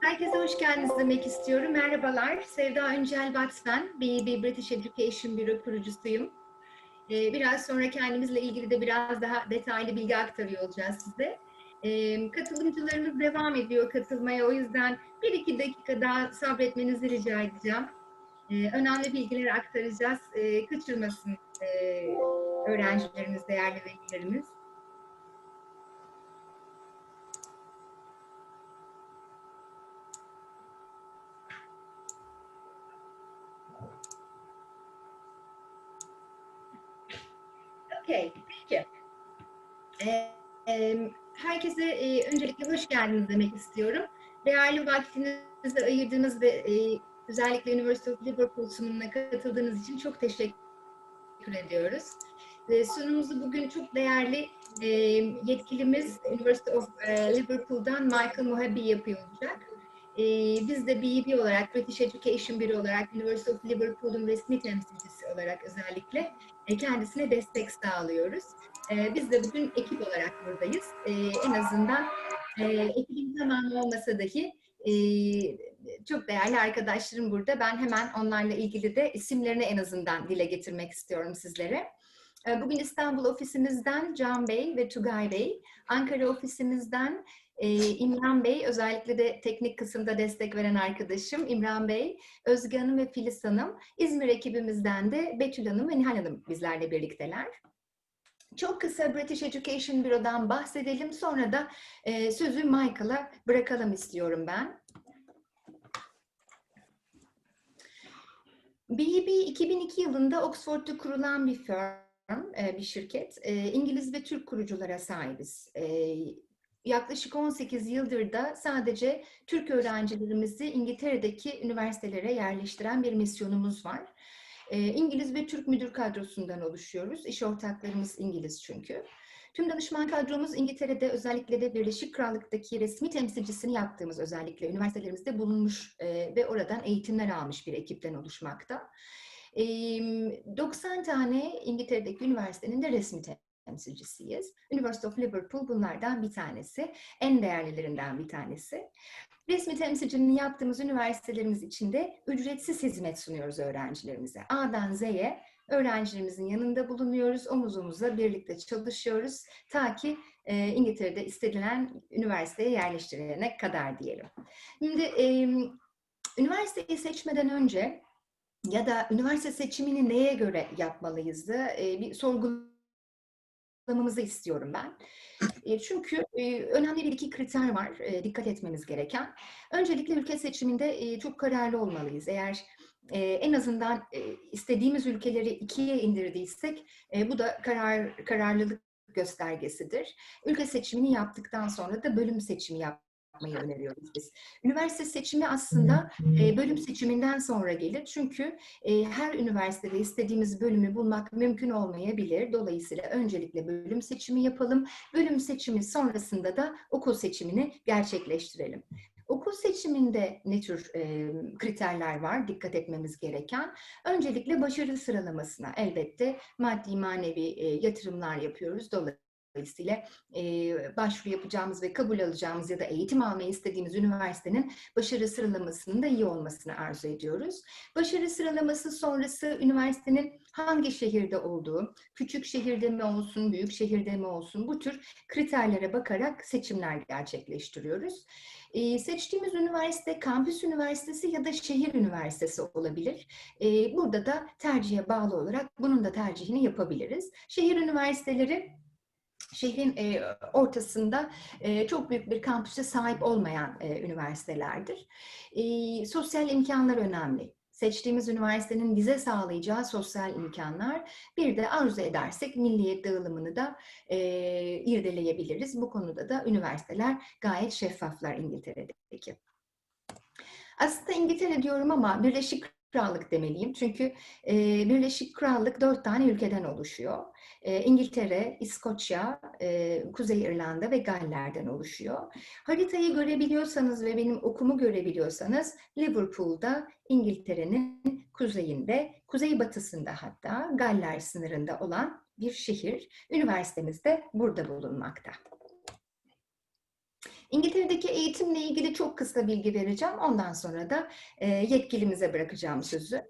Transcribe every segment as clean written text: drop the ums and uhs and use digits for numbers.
Herkese hoş geldiniz demek istiyorum. Merhabalar, Sevda Öncel-Batz ben. BEB British Education Bureau kurucusuyum. Biraz sonra kendimizle ilgili de biraz daha detaylı bilgi aktarıyor olacağız size. Katılımcılarımız devam ediyor katılmaya. O yüzden 1-2 dakika daha sabretmenizi rica edeceğim. Önemli bilgileri aktaracağız. Kaçırmasın öğrencilerimiz, değerli velilerimiz. Okay, peki. Herkese öncelikle hoş geldiniz demek istiyorum. Değerli vaktinizi ayırdığınız ve özellikle University of Liverpool sunumuna katıldığınız için çok teşekkür ediyoruz. Sunumumuzu bugün çok değerli yetkilimiz University of Liverpool'dan Michael Muhabbi yapıyor olacak. Biz de BEB olarak, British Education Bureau olarak, University of Liverpool'un resmi temsilcisi olarak özellikle kendisine destek sağlıyoruz. Biz de bugün ekip olarak buradayız. En azından ekibin tamamı olmasa dahi çok değerli arkadaşlarım burada. Ben hemen onlarla ilgili de isimlerini en azından dile getirmek istiyorum sizlere. Bugün İstanbul ofisimizden Can Bey ve Tugay Bey, Ankara ofisimizden İmran Bey, özellikle de teknik kısımda destek veren arkadaşım İmran Bey, Özge Hanım ve Filiz Hanım, İzmir ekibimizden de Betül Hanım ve Nihal Hanım bizlerle birlikteler. Çok kısa British Education Bureau'dan bahsedelim, sonra da sözü Michael'a bırakalım istiyorum ben. BEB 2002 yılında Oxford'da kurulan bir firm, bir şirket. İngiliz ve Türk kuruculara sahibiz. Yaklaşık 18 yıldır da sadece Türk öğrencilerimizi İngiltere'deki üniversitelere yerleştiren bir misyonumuz var. İngiliz ve Türk müdür kadrosundan oluşuyoruz. İş ortaklarımız İngiliz çünkü. Tüm danışman kadromuz İngiltere'de, özellikle de Birleşik Krallık'taki resmi temsilcisini yaptığımız özellikle üniversitelerimizde bulunmuş ve oradan eğitimler almış bir ekipten oluşmakta. 90 tane İngiltere'deki üniversitenin de resmi temsilcisiyiz. University of Liverpool bunlardan bir tanesi, en değerlilerinden bir tanesi. Resmi temsilciliğini yaptığımız üniversitelerimiz için de ücretsiz hizmet sunuyoruz öğrencilerimize. A'dan Z'ye öğrencilerimizin yanında bulunuyoruz, omuz omuza birlikte çalışıyoruz. Ta ki İngiltere'de istenilen üniversiteye yerleştirilene kadar diyelim. Şimdi üniversiteyi seçmeden önce ya da üniversite seçimini neye göre yapmalıyızdı bir sorgulamamızı istiyorum ben. Çünkü önemli bir iki kriter var dikkat etmemiz gereken. Öncelikle ülke seçiminde çok kararlı olmalıyız. Eğer en azından istediğimiz ülkeleri 2'ye indirdiysek bu da kararlılık göstergesidir. Ülke seçimini yaptıktan sonra da bölüm seçimi yapmayı öneriyoruz biz. Üniversite seçimi aslında bölüm seçiminden sonra gelir. Çünkü her üniversitede istediğimiz bölümü bulmak mümkün olmayabilir. Dolayısıyla öncelikle bölüm seçimi yapalım. Bölüm seçimi sonrasında da okul seçimini gerçekleştirelim. Okul seçiminde ne tür kriterler var dikkat etmemiz gereken? Öncelikle başarı sıralamasına elbette maddi manevi yatırımlar yapıyoruz. Dolayısıyla başvuru yapacağımız ve kabul alacağımız ya da eğitim almayı istediğimiz üniversitenin başarı sıralamasının da iyi olmasını arzu ediyoruz. Başarı sıralaması sonrası üniversitenin hangi şehirde olduğu, küçük şehirde mi olsun, büyük şehirde mi olsun, bu tür kriterlere bakarak seçimler gerçekleştiriyoruz. Seçtiğimiz üniversite kampüs üniversitesi ya da şehir üniversitesi olabilir. Burada da tercihe bağlı olarak bunun da tercihini yapabiliriz. Şehir üniversiteleri şehrin ortasında çok büyük bir kampüse sahip olmayan üniversitelerdir. Sosyal imkanlar önemli. Seçtiğimiz üniversitenin bize sağlayacağı sosyal imkanlar, bir de arzu edersek milliyet dağılımını da irdeleyebiliriz. Bu konuda da üniversiteler gayet şeffaflar İngiltere'deki. Aslında İngiltere diyorum ama Birleşik Krallık demeliyim. Çünkü Birleşik Krallık 4 tane ülkeden oluşuyor. İngiltere, İskoçya, Kuzey İrlanda ve Galler'den oluşuyor. Haritayı görebiliyorsanız ve benim okumu görebiliyorsanız Liverpool'da İngiltere'nin kuzeyinde, kuzeybatısında hatta Galler sınırında olan bir şehir. Üniversitemiz de burada bulunmakta. İngiltere'deki eğitimle ilgili çok kısa bilgi vereceğim. Ondan sonra da yetkilimize bırakacağım sözü.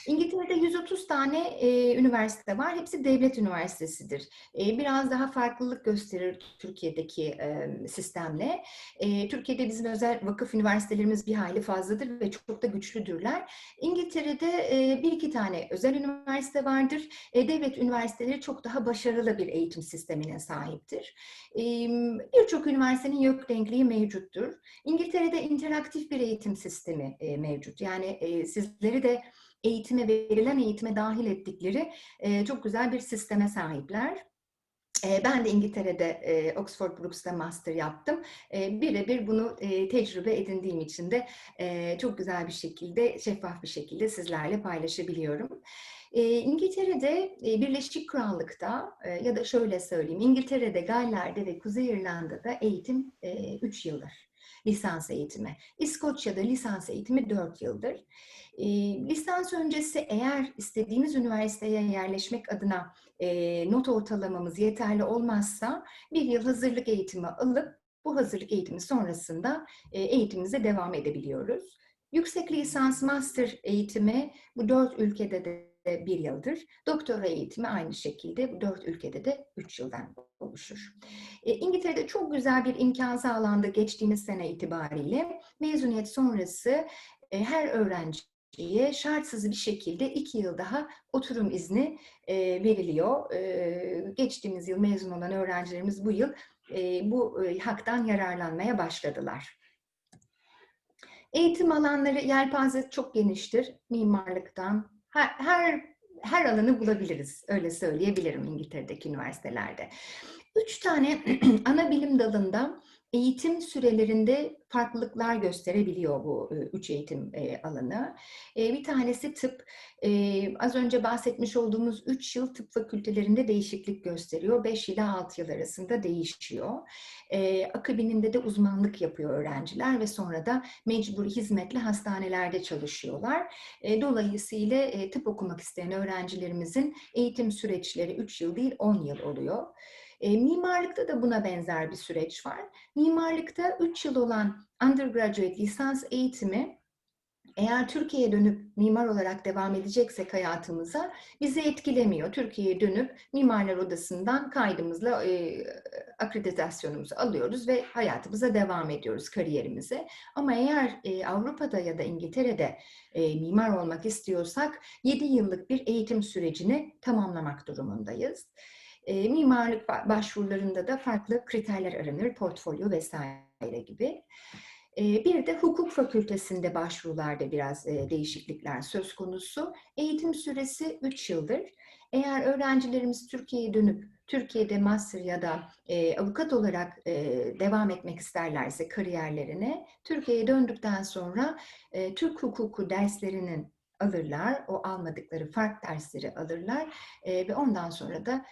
İngiltere'de 130 tane üniversite var. Hepsi devlet üniversitesidir. Biraz daha farklılık gösterir Türkiye'deki sistemle. Türkiye'de bizim özel vakıf üniversitelerimiz bir hayli fazladır ve çok da güçlüdürler. İngiltere'de bir iki tane özel üniversite vardır. Devlet üniversiteleri çok daha başarılı bir eğitim sistemine sahiptir. Birçok üniversitenin yok denkliği mevcuttur. İngiltere'de interaktif bir eğitim sistemi mevcut. Yani sizleri de verilen eğitime dahil ettikleri çok güzel bir sisteme sahipler. Ben de İngiltere'de Oxford Brookes'ta master yaptım. Birebir bunu tecrübe edindiğim için de çok güzel bir şekilde, şeffaf bir şekilde sizlerle paylaşabiliyorum. İngiltere'de, Birleşik Krallık'ta ya da şöyle söyleyeyim, İngiltere'de, Galler'de ve Kuzey İrlanda'da eğitim 3 yıldır. Lisans eğitimi. İskoçya'da lisans eğitimi 4 yıldır. Lisans öncesi eğer istediğimiz üniversiteye yerleşmek adına not ortalamamız yeterli olmazsa bir yıl hazırlık eğitimi alıp bu hazırlık eğitimi sonrasında eğitimimize devam edebiliyoruz. Yüksek lisans, master eğitimi bu 4 ülkede de 1 yıldır. Doktora eğitimi aynı şekilde bu 4 ülkede de 3 yıldan oluşur. İngiltere'de çok güzel bir imkan sağlandı geçtiğimiz sene itibariyle. Mezuniyet sonrası her öğrenciye şartsız bir şekilde 2 yıl daha oturum izni veriliyor. Geçtiğimiz yıl mezun olan öğrencilerimiz bu yıl bu haktan yararlanmaya başladılar. Eğitim alanları yelpaze çok geniştir. Mimarlıktan her alanı bulabiliriz. Öyle söyleyebilirim İngiltere'deki üniversitelerde. 3 tane ana bilim dalında eğitim sürelerinde farklılıklar gösterebiliyor bu 3 eğitim alanı. Bir tanesi tıp. Az önce bahsetmiş olduğumuz 3 yıl tıp fakültelerinde değişiklik gösteriyor. 5 ile 6 yıl arasında değişiyor. Akabininde de uzmanlık yapıyor öğrenciler ve sonra da mecburi hizmetli hastanelerde çalışıyorlar. Dolayısıyla tıp okumak isteyen öğrencilerimizin eğitim süreçleri 3 yıl değil 10 yıl oluyor. Mimarlıkta da buna benzer bir süreç var. Mimarlıkta 3 yıl olan undergraduate lisans eğitimi eğer Türkiye'ye dönüp mimar olarak devam edeceksek hayatımıza bizi etkilemiyor. Türkiye'ye dönüp Mimarlar Odası'ndan kaydımızla akreditasyonumuzu alıyoruz ve hayatımıza devam ediyoruz, kariyerimize. Ama eğer Avrupa'da ya da İngiltere'de mimar olmak istiyorsak 7 yıllık bir eğitim sürecini tamamlamak durumundayız. Mimarlık başvurularında da farklı kriterler aranır, portfolyo vesaire gibi. Bir de hukuk fakültesinde başvurularda biraz değişiklikler söz konusu. Eğitim süresi 3 yıldır. Eğer öğrencilerimiz Türkiye'ye dönüp Türkiye'de master ya da avukat olarak devam etmek isterlerse kariyerlerine, Türkiye'ye döndükten sonra Türk hukuku derslerinin alırlar, o almadıkları fark dersleri alırlar ve ondan sonra da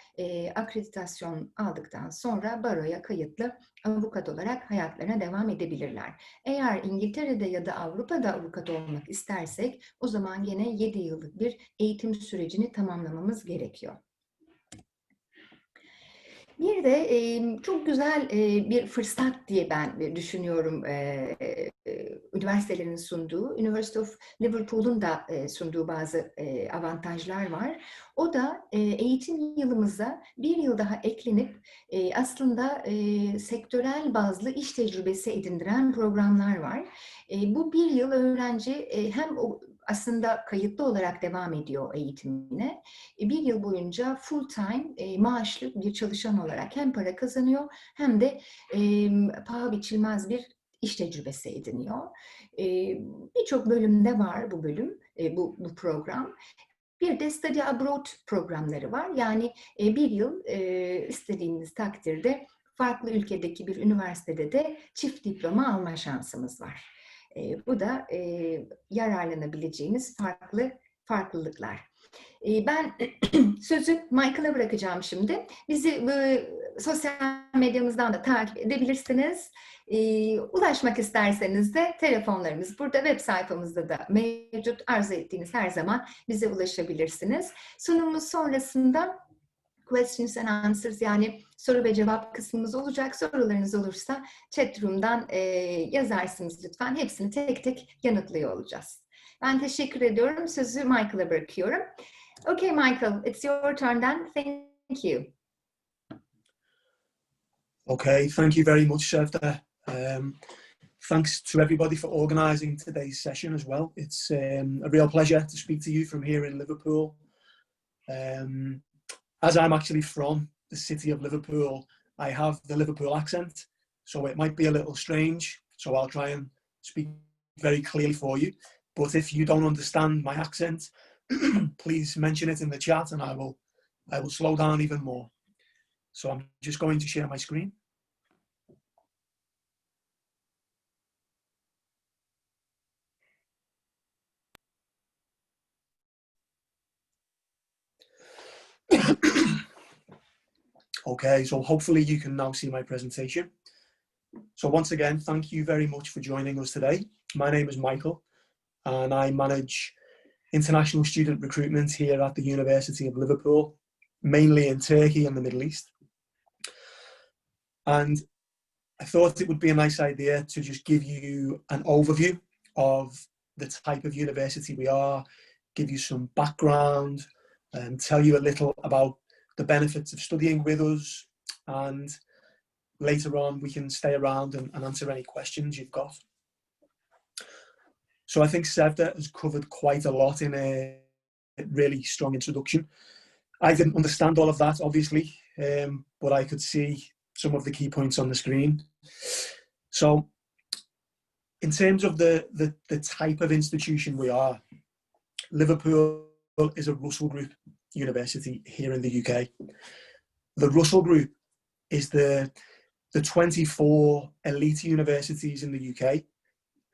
akreditasyon aldıktan sonra baroya kayıtlı avukat olarak hayatlarına devam edebilirler. Eğer İngiltere'de ya da Avrupa'da avukat olmak istersek o zaman yine 7 yıllık bir eğitim sürecini tamamlamamız gerekiyor. Bir de çok güzel bir fırsat diye ben düşünüyorum üniversitelerin sunduğu, University of Liverpool'un da sunduğu bazı avantajlar var. O da eğitim yılımıza bir yıl daha eklenip aslında sektörel bazlı iş tecrübesi edindiren programlar var. Bu bir yıl öğrenci hem aslında kayıtlı olarak devam ediyor eğitimine. Bir yıl boyunca full time maaşlı bir çalışan olarak hem para kazanıyor hem de paha biçilmez bir iş tecrübesi ediniyor. Birçok bölümde var bu bölüm, bu program. Bir de study abroad programları var. Yani bir yıl istediğiniz takdirde farklı ülkedeki bir üniversitede de çift diploma alma şansımız var. Bu da yararlanabileceğimiz farklılıklar. Ben sözü Michael'a bırakacağım şimdi. Bizi sosyal medyamızdan da takip edebilirsiniz. Ulaşmak isterseniz de telefonlarımız burada, web sayfamızda da mevcut. Arzu ettiğiniz her zaman bize ulaşabilirsiniz. Sunumumuz sonrasında questions and answers, yani soru ve cevap kısmımız olacak. Sorularınız olursa chat room'dan yazarsınız lütfen. Hepsini tek tek yanıtlıyor olacağız. Ben teşekkür ediyorum. Sözü Michael'a bırakıyorum. Okay, Michael, it's your turn then. Thank you. Okay, thank you very much, Sevda. Thanks to everybody for organising today's session as well. It's a real pleasure to speak to you from here in Liverpool. As I'm actually from the city of Liverpool, I have the Liverpool accent, so it might be a little strange, so I'll try and speak very clearly for you. But if you don't understand my accent, please mention it in the chat and I will slow down even more. So I'm just going to share my screen. Okay, so hopefully you can now see my presentation. So once again, thank you very much for joining us today. My name is Michael and I manage international student recruitment here at the University of Liverpool, mainly in Turkey and the Middle East. And I thought it would be a nice idea to just give you an overview of the type of university we are, give you some background, and tell you a little about the benefits of studying with us, and later on we can stay around and answer any questions you've got. So I think Sevda has covered quite a lot in a really strong introduction. I didn't understand all of that, obviously, but I could see some of the key points on the screen. So in terms of the type of institution we are, Liverpool is a Russell Group university here in the UK. The Russell Group is the 24 elite universities in the UK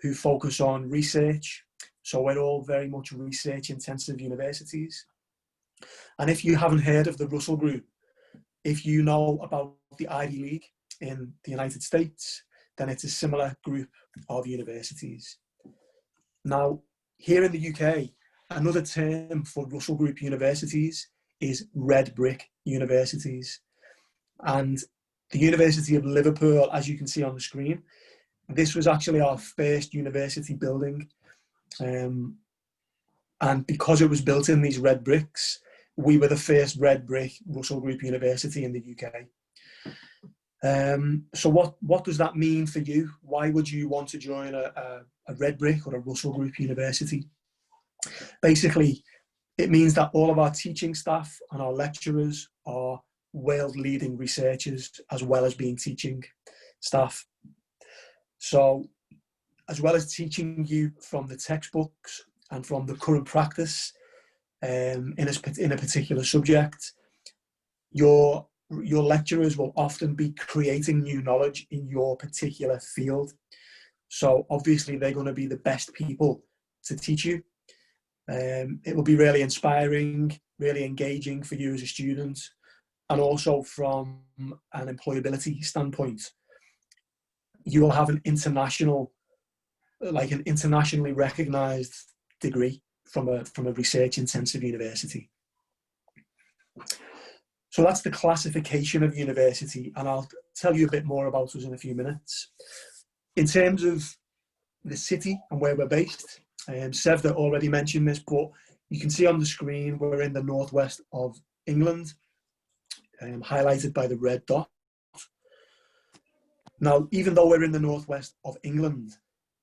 who focus on research. So we're all very much research intensive universities. And if you haven't heard of the Russell Group, if you know about the Ivy League in the United States, then it's a similar group of universities. Now, here in the UK, another term for Russell Group universities is red brick universities. And the University of Liverpool, as you can see on the screen, this was actually our first university building. And because it was built in these red bricks, we were the first red brick Russell Group university in the UK. So what does that mean for you? Why would you want to join a red brick or a Russell Group university? Basically, it means that all of our teaching staff and our lecturers are world-leading researchers as well as being teaching staff. So as well as teaching you from the textbooks and from the current practice in a particular subject, your lecturers will often be creating new knowledge in your particular field. So obviously they're going to be the best people to teach you. It will be really inspiring, really engaging for you as a student, and also from an employability standpoint. You will have an internationally recognized degree from a research intensive university. So that's the classification of university, and I'll tell you a bit more about us in a few minutes. In terms of the city and where we're based, Sevda already mentioned this, but you can see on the screen we're in the northwest of England, highlighted by the red dot. Now, even though we're in the northwest of England,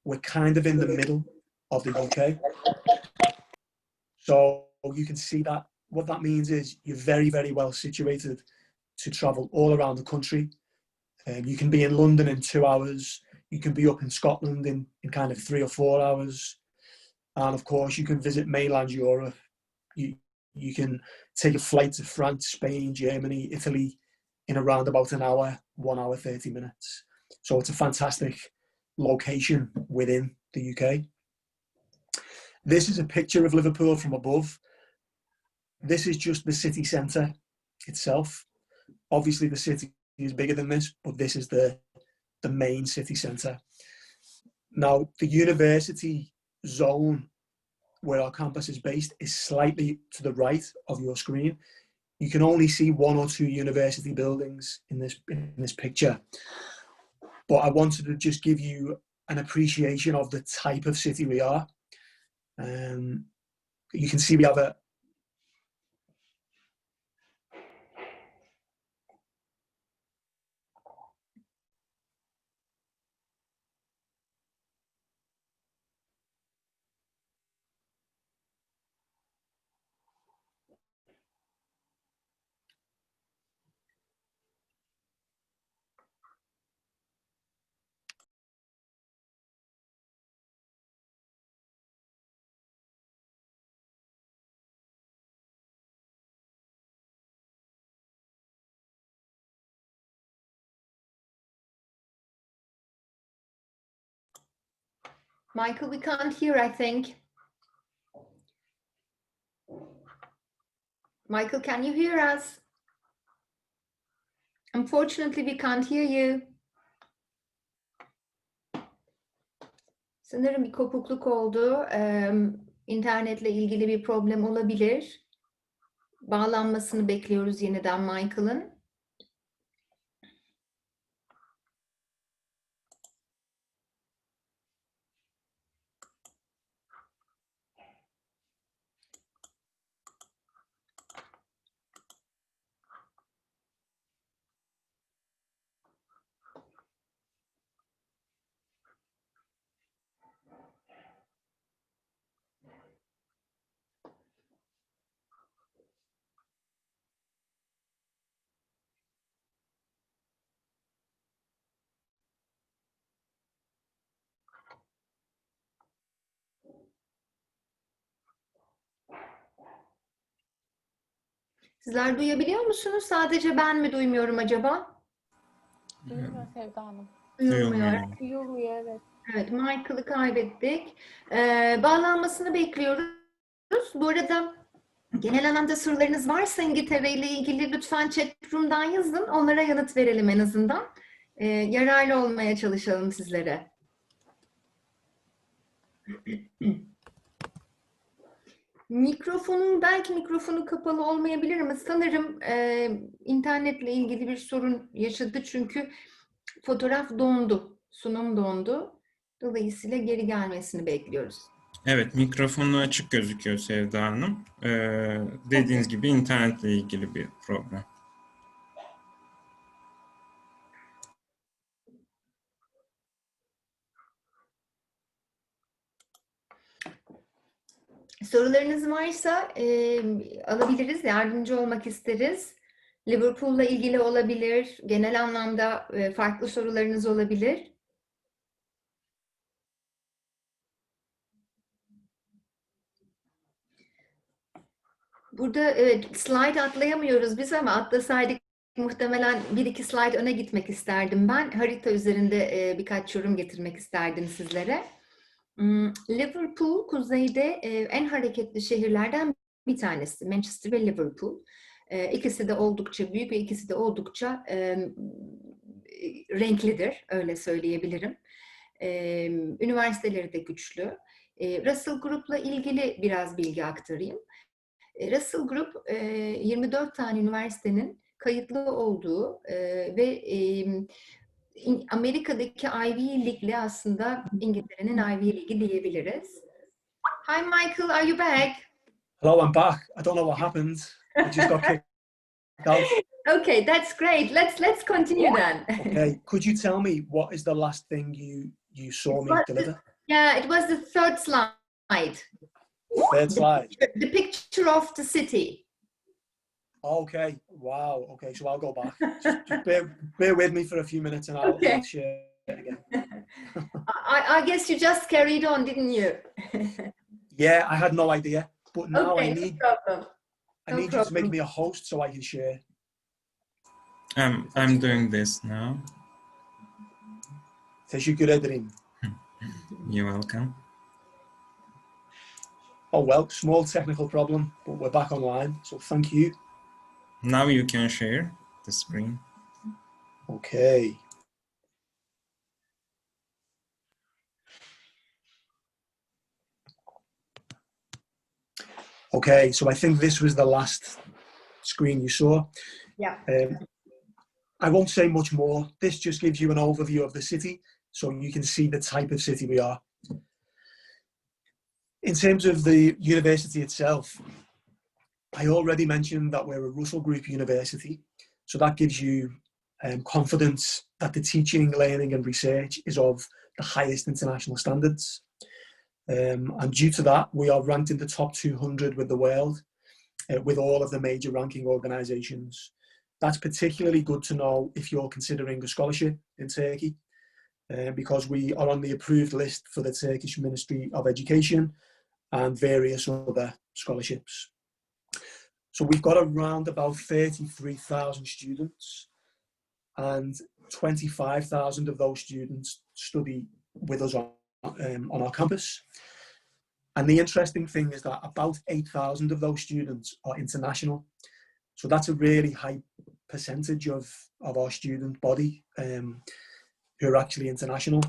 we're kind of in the middle of the UK. So you can see that what that means is you're very, very well situated to travel all around the country. You can be in London in 2 hours. You can be up in Scotland in kind of 3 or 4 hours. And of course, you can visit mainland Europe. You can take a flight to France, Spain, Germany, Italy in around about an hour, 1 hour, 30 minutes. So it's a fantastic location within the UK. This is a picture of Liverpool from above. This is just the city centre itself. Obviously the city is bigger than this, but this is the main city centre. Now, the university zone where our campus is based is slightly to the right of your screen. you can only see one or two university buildings in this picture. But I wanted to just give you an appreciation of the type of city we are. You can see we have a Michael, we can't hear, I think. Michael, can you hear us? Unfortunately, we can't hear you. Sanırım bir kopukluk oldu. İnternetle ilgili bir problem olabilir. Bağlanmasını bekliyoruz yeniden Michael'ın. Sizler duyabiliyor musunuz? Sadece ben mi duymuyorum acaba? Duyulmuyor Sevda Hanım. Duyulmuyor. Duyulmuyor, evet. Evet, Michael'ı kaybettik. Bağlanmasını bekliyoruz. Bu arada genel anlamda sorularınız varsa İngiltere ile ilgili lütfen chat room'dan yazın. Onlara yanıt verelim en azından. Yararlı olmaya çalışalım sizlere. Belki mikrofonu kapalı olmayabilir ama sanırım internetle ilgili bir sorun yaşadı çünkü fotoğraf dondu, sunum dondu. Dolayısıyla geri gelmesini bekliyoruz. Evet, mikrofonu açık gözüküyor Sevda Hanım. Dediğiniz gibi internetle ilgili bir problem. Sorularınız varsa alabiliriz, yardımcı olmak isteriz. Liverpool'la ilgili olabilir, genel anlamda farklı sorularınız olabilir. Burada slide atlayamıyoruz biz ama atlasaydık muhtemelen bir iki slide öne gitmek isterdim ben. Harita üzerinde birkaç yorum getirmek isterdim sizlere. Liverpool kuzeyde en hareketli şehirlerden bir tanesi. Manchester ve Liverpool. İkisi de oldukça büyük ve ikisi de oldukça renklidir, öyle söyleyebilirim. Üniversiteleri de güçlü. Russell Group'la ilgili biraz bilgi aktarayım. Russell Group 24 tane üniversitenin kayıtlı olduğu ve Amerika'daki Ivy League'le aslında İngiltere'nin Ivy League'i diyebiliriz. Hi Michael, are you back? hello, I'm back. I don't know what happened. I just got kicked out. Okay, that's great. Let's continue then. Okay, could you tell me what is the last thing you saw me deliver? Yeah, it was the third slide. Third slide. The picture of the city. Okay, wow. Okay, so I'll go back. Just bear with me for a few minutes and I'll share it again. I guess you just carried on, didn't you? Yeah, I had no idea. But now okay, I need you to make me a host so I can share. I'm doing this now. Teşekkür ederim. You're welcome. Oh well, small technical problem, but we're back online, so thank you. Now you can share the screen. Okay. Okay, so I think this was the last screen you saw. Yeah. I won't say much more. This just gives you an overview of the city, so you can see the type of city we are. In terms of the university itself, I already mentioned that we're a Russell Group university, so that gives you confidence that the teaching, learning and research is of the highest international standards. And due to that, we are ranked in the top 200 with the world, with all of the major ranking organisations. That's particularly good to know if you're considering a scholarship in Turkey, because we are on the approved list for the Turkish Ministry of Education and various other scholarships. So we've got around about 33,000 students, and 25,000 of those students study with us on our campus. And the interesting thing is that about 8,000 of those students are international. So that's a really high percentage of our student body who are actually international.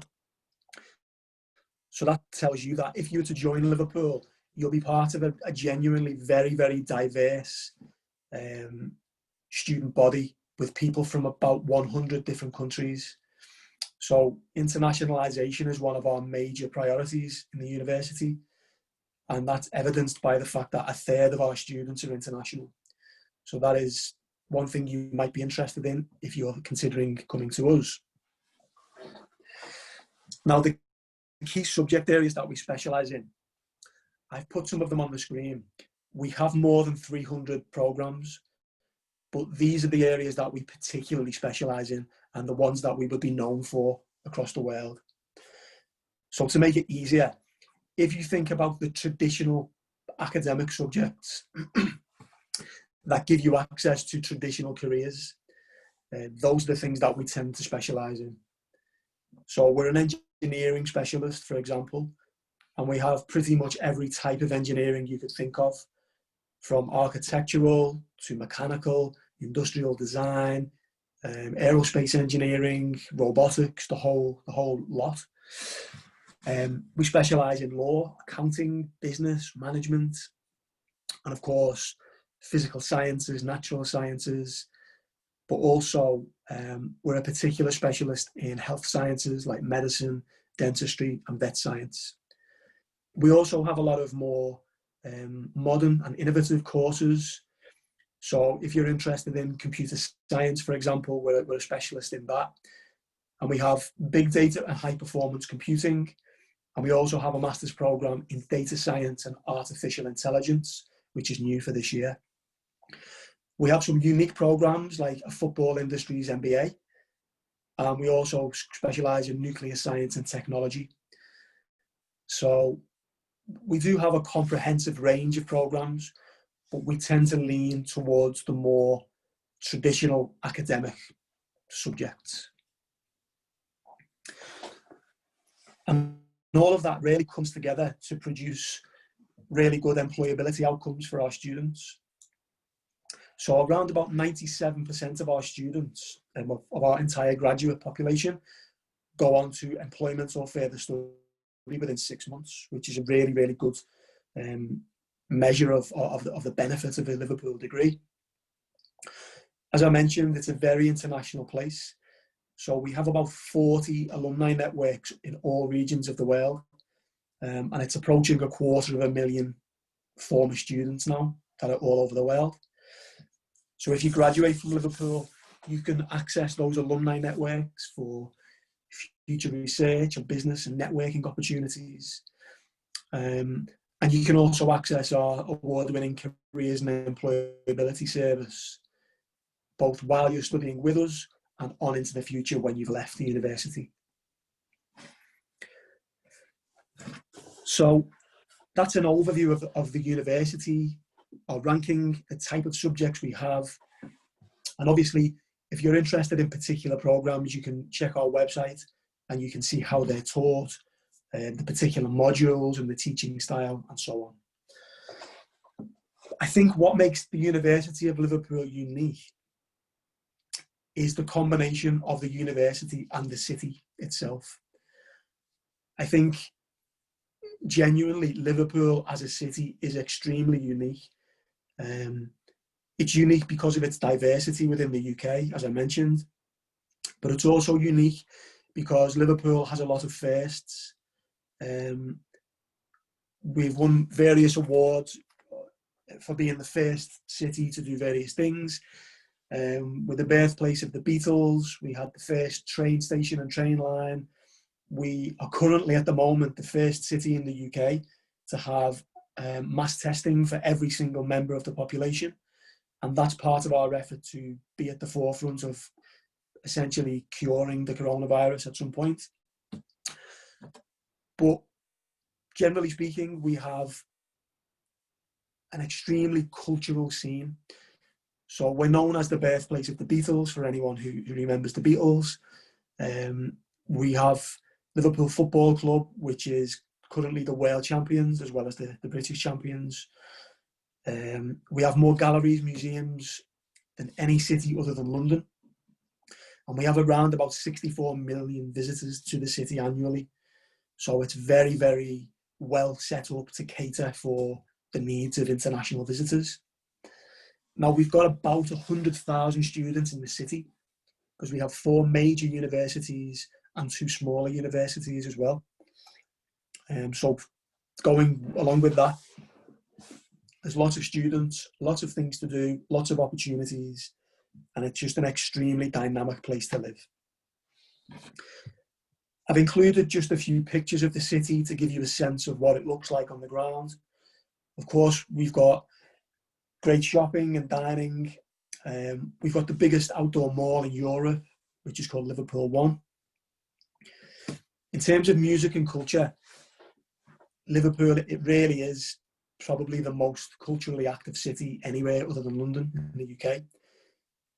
So that tells you that if you were to join Liverpool, you'll be part of a genuinely very, very diverse student body with people from about 100 different countries. So internationalization is one of our major priorities in the university. And that's evidenced by the fact that a third of our students are international. So that is one thing you might be interested in if you're considering coming to us. Now, the key subject areas that we specialise in, I've put some of them on the screen. We have more than 300 programmes, but these are the areas that we particularly specialise in and the ones that we would be known for across the world. So to make it easier, if you think about the traditional academic subjects that give you access to traditional careers, those are the things that we tend to specialise in. So we're an engineering specialist, for example, and we have pretty much every type of engineering you could think of, from architectural to mechanical, industrial design, aerospace engineering, robotics, the whole lot. We specialise in law, accounting, business, management, and of course, physical sciences, natural sciences, but also we're a particular specialist in health sciences like medicine, dentistry, and vet science. We also have a lot of more modern and innovative courses. So if you're interested in computer science, for example, we're a specialist in that. And we have big data and high performance computing. And we also have a master's program in data science and artificial intelligence, which is new for this year. We have some unique programs like a football industries MBA. And we also specialize in nuclear science and technology. So we do have a comprehensive range of programs, but we tend to lean towards the more traditional academic subjects. And all of that really comes together to produce really good employability outcomes for our students. So around about 97% of our students, of our entire graduate population, go on to employment or further study within 6 months, which is a really, really good measure of the benefit of a Liverpool degree. As I mentioned, it's a very international place. So we have about 40 alumni networks in all regions of the world. And it's approaching 250,000 former students now that are all over the world. So if you graduate from Liverpool, you can access those alumni networks for future research and business and networking opportunities. And you can also access our award-winning careers and employability service, both while you're studying with us and on into the future when you've left the university. So that's an overview of the university, our ranking, the type of subjects we have. And obviously, if you're interested in particular programs, you can check our website and you can see how they're taught, the particular modules and the teaching style and so on. I think what makes the University of Liverpool unique is the combination of the university and the city itself. I think genuinely Liverpool as a city is extremely unique. It's unique because of its diversity within the UK, as I mentioned, but it's also unique because Liverpool has a lot of firsts. We've won various awards for being the first city to do various things. With the birthplace of the Beatles, we had the first train station and train line. We are currently at the moment the first city in the UK to have mass testing for every single member of the population. And that's part of our effort to be at the forefront of essentially curing the coronavirus at some point. But generally speaking, we have an extremely cultural scene. So we're known as the birthplace of the Beatles, for anyone who remembers the Beatles. We have Liverpool Football Club, which is currently the world champions as well as the British champions. We have more galleries, museums than any city other than London. And we have around about 64 million visitors to the city annually. So it's very, very well set up to cater for the needs of international visitors. Now, we've got about 100,000 students in the city because we have 4 major universities and 2 smaller universities as well. So going along with that, there's lots of students, lots of things to do, lots of opportunities, and it's just an extremely dynamic place to live. I've included just a few pictures of the city to give you a sense of what it looks like on the ground. Of course, we've got great shopping and dining. We've got the biggest outdoor mall in Europe, which is called Liverpool'un. In terms of music and culture, Liverpool, it really is probably the most culturally active city anywhere other than London in the UK.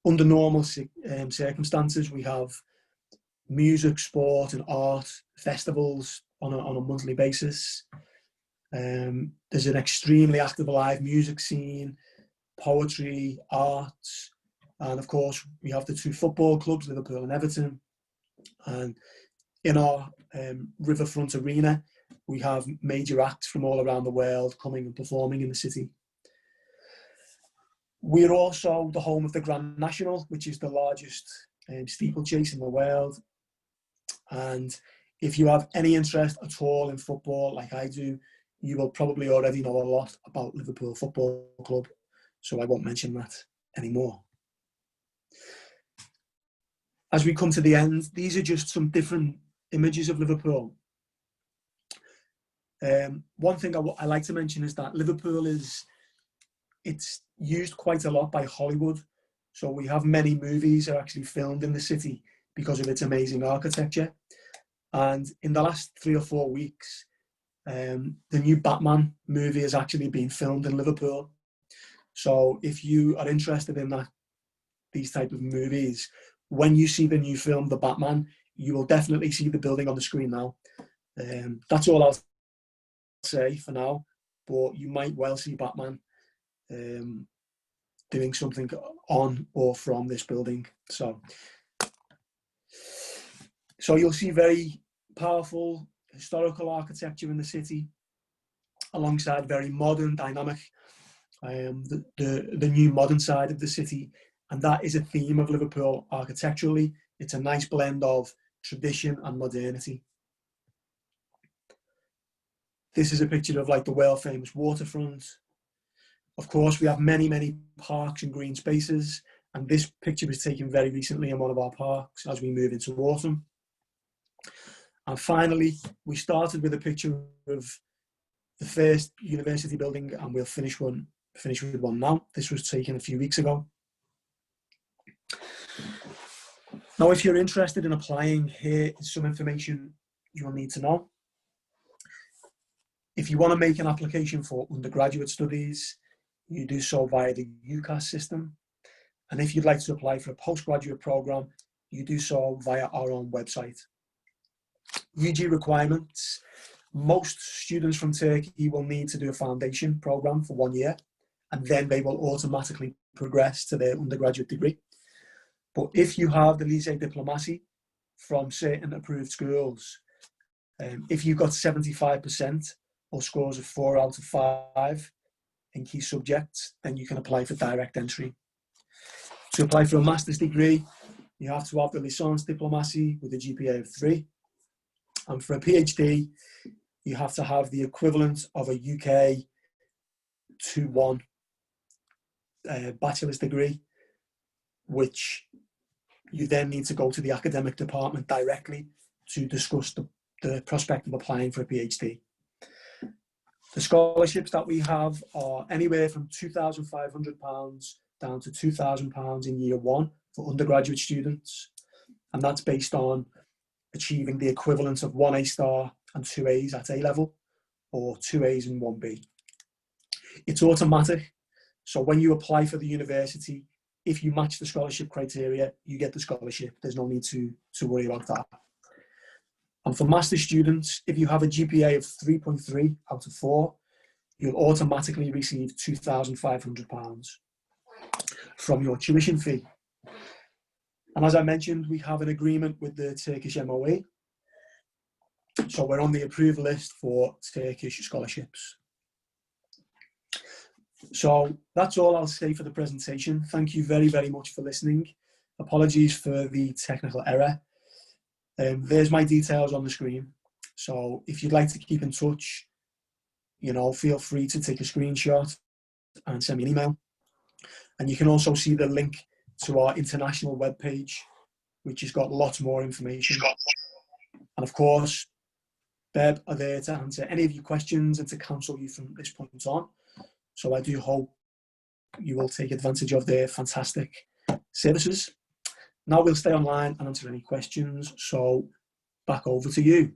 Under normal circumstances, we have music, sport and art festivals on a monthly basis. There's an extremely active live music scene, poetry, arts, and of course we have the 2 football clubs, Liverpool and Everton. And in our riverfront arena, we have major acts from all around the world coming and performing in the city. We're also the home of the Grand National, which is the largest steeplechase in the world. And if you have any interest at all in football, like I do, you will probably already know a lot about Liverpool Football Club, so I won't mention that anymore. As we come to the end, these are just some different images of Liverpool. One thing I like to mention is that Liverpool it's used quite a lot by Hollywood. So we have many movies that are actually filmed in the city because of its amazing architecture. And in the last 3 or 4 weeks, the new Batman movie has actually been filmed in Liverpool. So if you are interested in these type of movies, when you see the new film, The Batman, you will definitely see the building on the screen now. That's all I'll say for now, but you might well see Batman doing something on or from this building. So you'll see very powerful historical architecture in the city, alongside very modern, dynamic, the new modern side of the city. And that is a theme of Liverpool architecturally. It's a nice blend of tradition and modernity. This is a picture of like the world famous waterfront. Of course, we have many, many parks and green spaces. And this picture was taken very recently in one of our parks as we move into autumn. And finally, we started with a picture of the first university building, and we'll finish with one now. This was taken a few weeks ago. Now, if you're interested in applying, here is some information you'll need to know. If you want to make an application for undergraduate studies, you do so via the UCAS system. And if you'd like to apply for a postgraduate program, you do so via our own website. UG requirements: most students from Turkey will need to do a foundation program for 1 year, and then they will automatically progress to their undergraduate degree. But if you have the Lycée Diplomatie from certain approved schools, if you've got 75% or scores of 4 out of 5, in key subjects, then you can apply for direct entry. To apply for a master's degree, you have to have the Lisans diplomacy with a GPA of 3. And for a PhD, you have to have the equivalent of a UK 2-1 bachelor's degree, which you then need to go to the academic department directly to discuss the prospect of applying for a PhD. The scholarships that we have are anywhere from £2,500 down to £2,000 in year 1 for undergraduate students. And that's based on achieving the equivalent of 1 A star and 2 A's at A level, or 2 A's and 1 B. It's automatic. So when you apply for the university, if you match the scholarship criteria, you get the scholarship. There's no need to worry about that. And for master's students, if you have a GPA of 3.3 out of 4, you'll automatically receive £2,500 from your tuition fee. And as I mentioned, we have an agreement with the Turkish MOE. So we're on the approved list for Turkish scholarships. So that's all I'll say for the presentation. Thank you very, very much for listening. Apologies for the technical error. There's my details on the screen. So if you'd like to keep in touch, you know, feel free to take a screenshot and send me an email. And you can also see the link to our international webpage, which has got lots more information. And of course, BEB are there to answer any of your questions and to counsel you from this point on. So I do hope you will take advantage of their fantastic services. Now we'll stay online and answer any questions. So back over to you.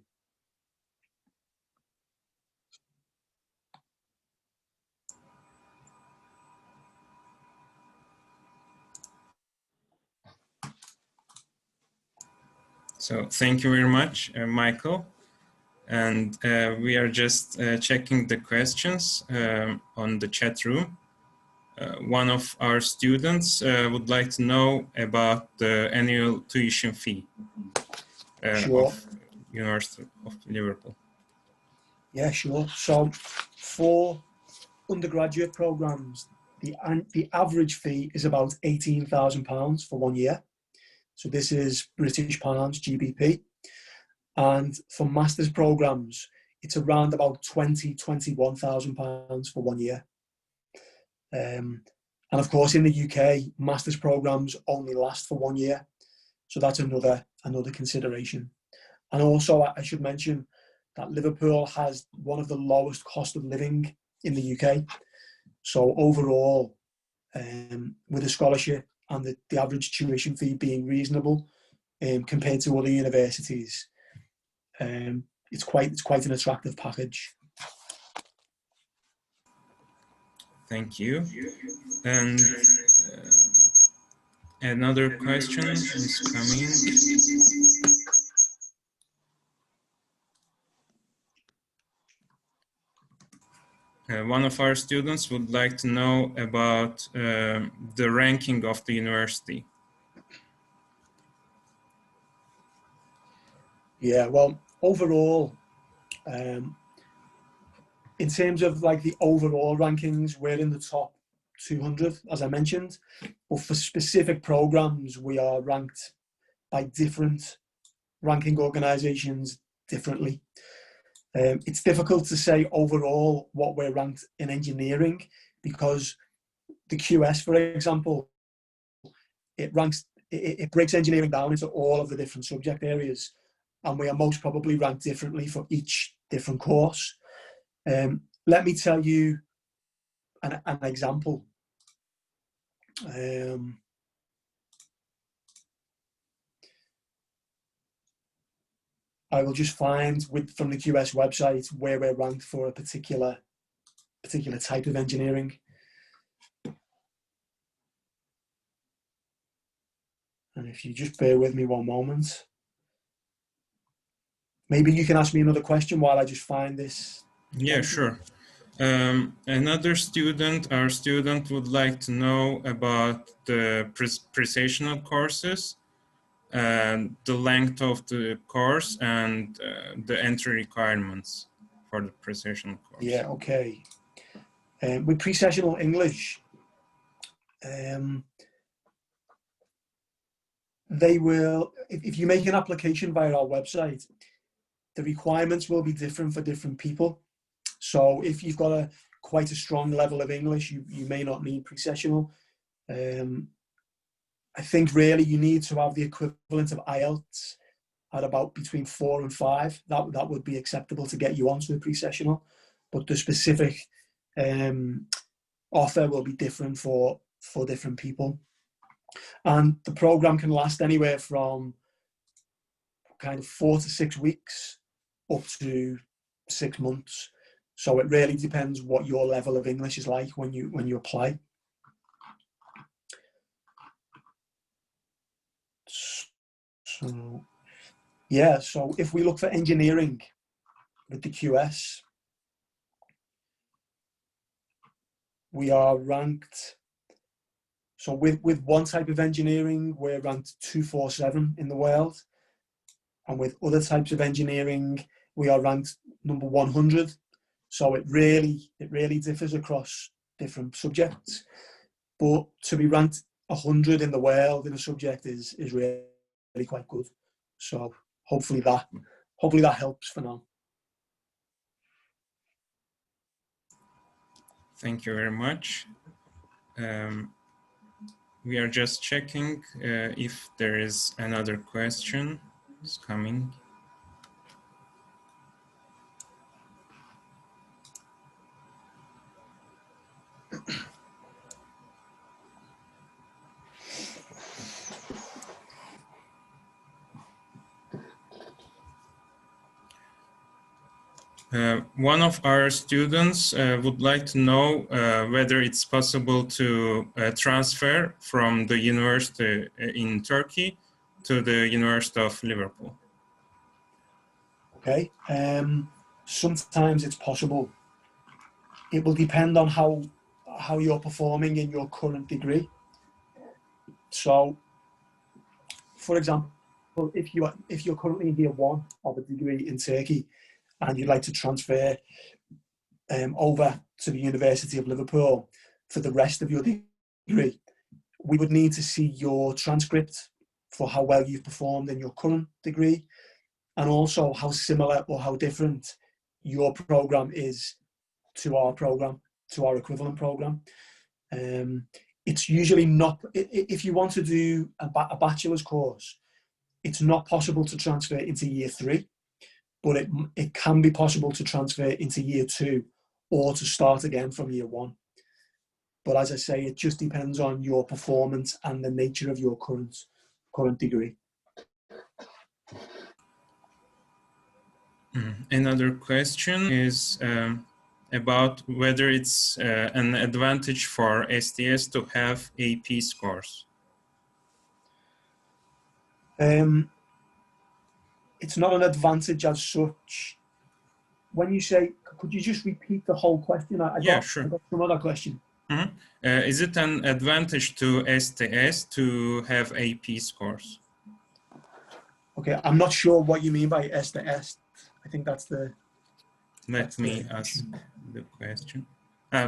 So thank you very much, Michael. And we are just checking the questions on the chat room. One of our students would like to know about the annual tuition fee Sure. of University of Liverpool. Yeah, sure. So for undergraduate programs, the average fee is about £18,000 for 1 year. So this is British pounds, GBP. And for master's programs, it's around about £21,000 for 1 year. And of course, in the UK, master's programs only last for 1 year. So that's another consideration. And also, I should mention that Liverpool has one of the lowest cost of living in the UK. So overall, with a scholarship and the average tuition fee being reasonable compared to other universities, it's quite an attractive package. Thank you. And another question is coming. One of our students would like to know about the ranking of the university. Yeah, well, overall, in terms of like the overall rankings, we're in the top 200, as I mentioned. But for specific programs, we are ranked by different ranking organisations differently. It's difficult to say overall what we're ranked in engineering, because the QS, for example, it breaks engineering down into all of the different subject areas, and we are most probably ranked differently for each different course. Let me tell you an example. I will just find from the QS website where we're ranked for a particular type of engineering. And if you just bear with me one moment. Maybe you can ask me another question while I just find this. Yeah, sure. Our student would like to know about the precisional courses, the length of the course, and the entry requirements for the precisional course. Yeah, okay. With pre-sessional English, they will, if you make an application via our website, the requirements will be different for different people. So if you've got quite a strong level of English, you may not need pre-sessional. I think really you need to have the equivalent of IELTS at about between 4 and 5. That would be acceptable to get you onto the pre-sessional, but the specific offer will be different for different people. And the program can last anywhere from kind of 4 to 6 weeks up to 6 months. So it really depends what your level of English is like when you apply. So yeah, so if we look for engineering with the QS, we are ranked, so with one type of engineering, we're ranked 247 in the world. And with other types of engineering, we are ranked number 100. So it really differs across different subjects. But to be ranked 100 in the world in a subject is really quite good. So hopefully that helps for now. Thank you very much. We are just checking if there is another question is coming. One of our students would like to know whether it's possible to transfer from the university in Turkey to the University of Liverpool. Okay, sometimes it's possible. It will depend on how you're performing in your current degree. So, for example, if you're currently in year 1 of a degree in Turkey and you'd like to transfer over to the University of Liverpool for the rest of your degree, we would need to see your transcript for how well you've performed in your current degree, and also how similar or how different your program is to our program, to our equivalent program. It's usually not, if you want to do a bachelor's course, it's not possible to transfer into year 3, but it can be possible to transfer into year 2 or to start again from year 1. But as I say, it just depends on your performance and the nature of your current degree. Another question is about whether it's an advantage for STS to have AP scores. It's not an advantage as such. When you say, could you just repeat the whole question? Yeah, sure. I got some other question. Is it an advantage to STS to have AP scores? Okay, I'm not sure what you mean by S to S. I think that's the... Let me ask the question.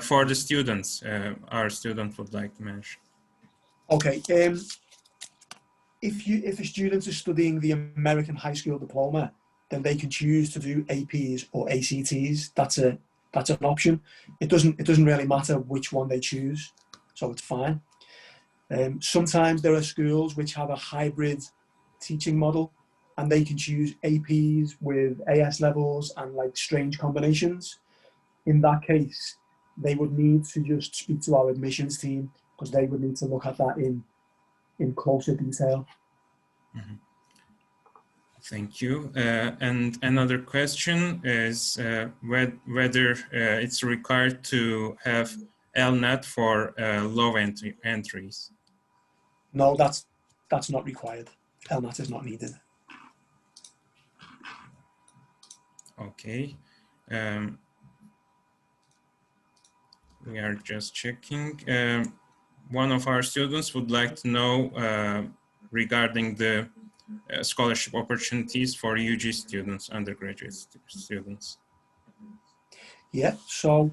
For the students, our student would like to mention. Okay, if a student is studying the American high school diploma, then they can choose to do APs or ACTs. That's an option. It doesn't really matter which one they choose, so it's fine. Sometimes there are schools which have a hybrid teaching model, and they can choose APs with AS levels and like strange combinations. In that case, they would need to just speak to our admissions team, because they would need to look at that in closer detail. Mm-hmm. Thank you. And another question is whether it's required to have LNAT for low entries. No, that's not required. LNAT is not needed. Okay. We are just checking. One of our students would like to know regarding the scholarship opportunities for UG students, undergraduate students. Yeah, so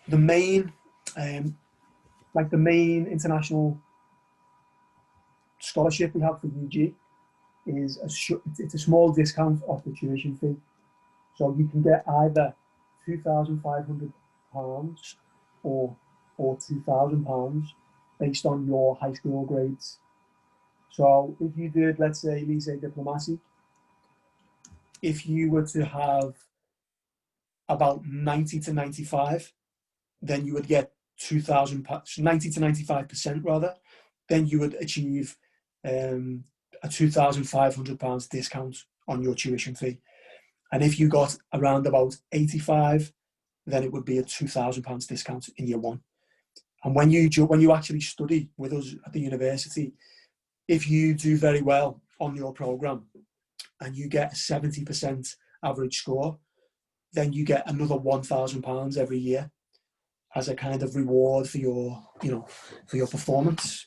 the main, like the main international scholarship we have for UG is it's a small discount off the tuition fee. So you can get either £2,500 or £2,000 based on your high school grades. So if you did, let's say, lycée diplomatique, if you were to have about 90 to 95, then you would get 90 to 95% rather, then you would achieve a £2,500 discount on your tuition fee. And if you got around about 85, then it would be a £2,000 discount in year one. And when you actually study with us at the university, if you do very well on your program and you get a 70% average score, then you get another £1,000 every year as a kind of reward for your, for your performance.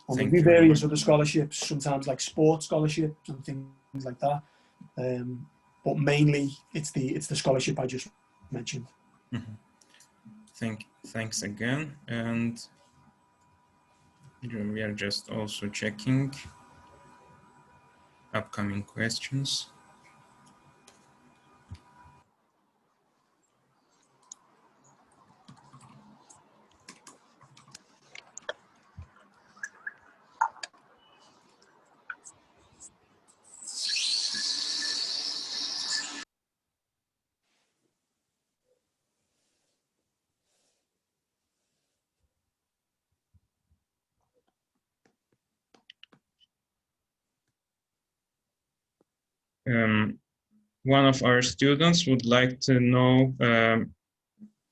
And we do various other scholarships, sometimes like sports scholarships and things like that. But mainly it's the scholarship I just mentioned. Mm-hmm. Thanks again. And we are just also checking upcoming questions. One of our students would like to know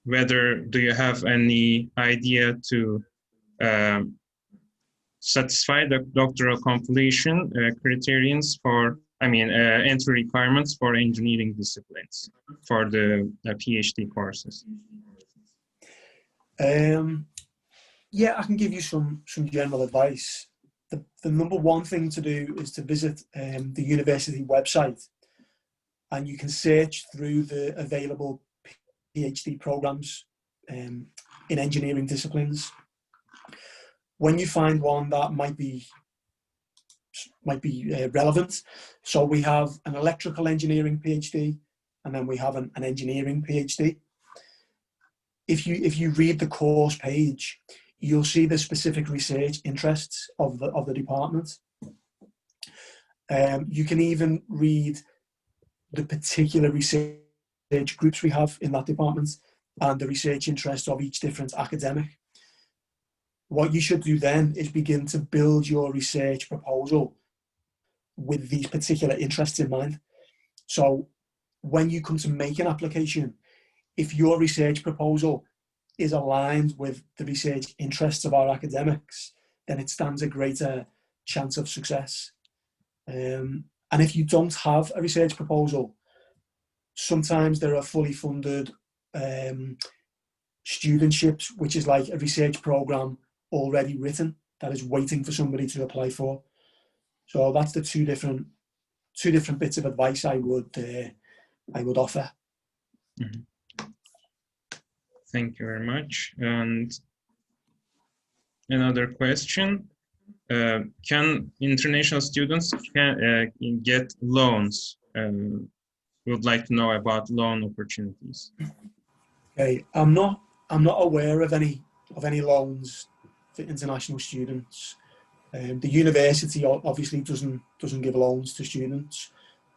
whether do you have any idea to satisfy the doctoral completion criterions for, entry requirements for engineering disciplines for the PhD courses? Yeah, I can give you some general advice. The number one thing to do is to visit the university website, and you can search through the available PhD programs in engineering disciplines. When you find one that might be relevant, so we have an electrical engineering PhD, and then we have an engineering PhD. If you read the course page, you'll see the specific research interests of the department. You can even read the particular research groups we have in that department and the research interests of each different academic. What you should do then is begin to build your research proposal with these particular interests in mind. So when you come to make an application, if your research proposal is aligned with the research interests of our academics, then it stands a greater chance of success. And if you don't have a research proposal, sometimes there are fully funded studentships, which is like a research program already written that is waiting for somebody to apply for. So that's the two different bits of advice I would offer. Mm-hmm. Thank you very much. And another question: can international students get loans? We would like to know about loan opportunities. Okay, I'm not aware of any loans for international students. The university obviously doesn't give loans to students.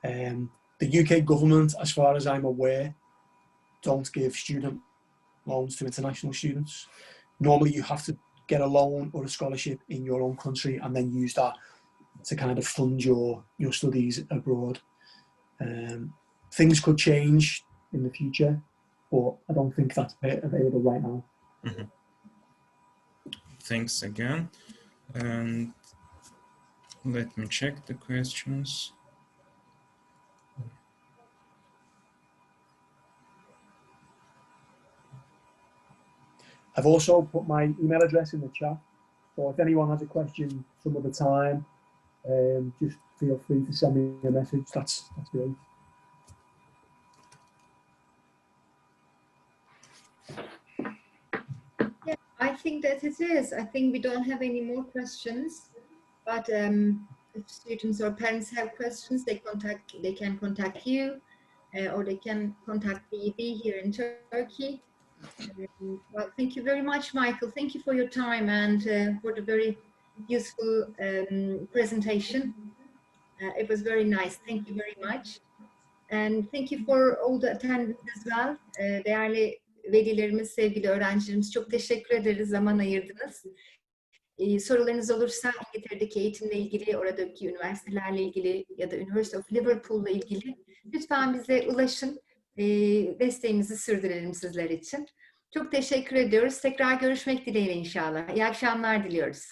The UK government, as far as I'm aware, don't give student loans to international students. Normally you have to get a loan or a scholarship in your own country and then use that to kind of fund your studies abroad. Things could change in the future, but I don't think that's available right now. Mm-hmm. Thanks again. And let me check the questions. I've also put my email address in the chat, so if anyone has a question some other time, just feel free to send me a message. That's great. think that it is. I think we don't have any more questions. But if students or parents have questions, they can contact you, or they can contact BEB here in Turkey. Well, thank you very much, Michael. Thank you for your time and for the very useful presentation. It was very nice. Thank you very much. And thank you for all the attendance as well. Değerli velilerimiz, sevgili öğrencilerimiz, çok teşekkür ederiz, zaman ayırdınız. Sorularınız olursa İngiltere'deki eğitimle ilgili, oradaki üniversitelerle ilgili ya da University of Liverpool'la ilgili lütfen bize ulaşın. Desteğimizi sürdürelim sizler için. Çok teşekkür ediyoruz. Tekrar görüşmek dileğiyle inşallah. İyi akşamlar diliyoruz.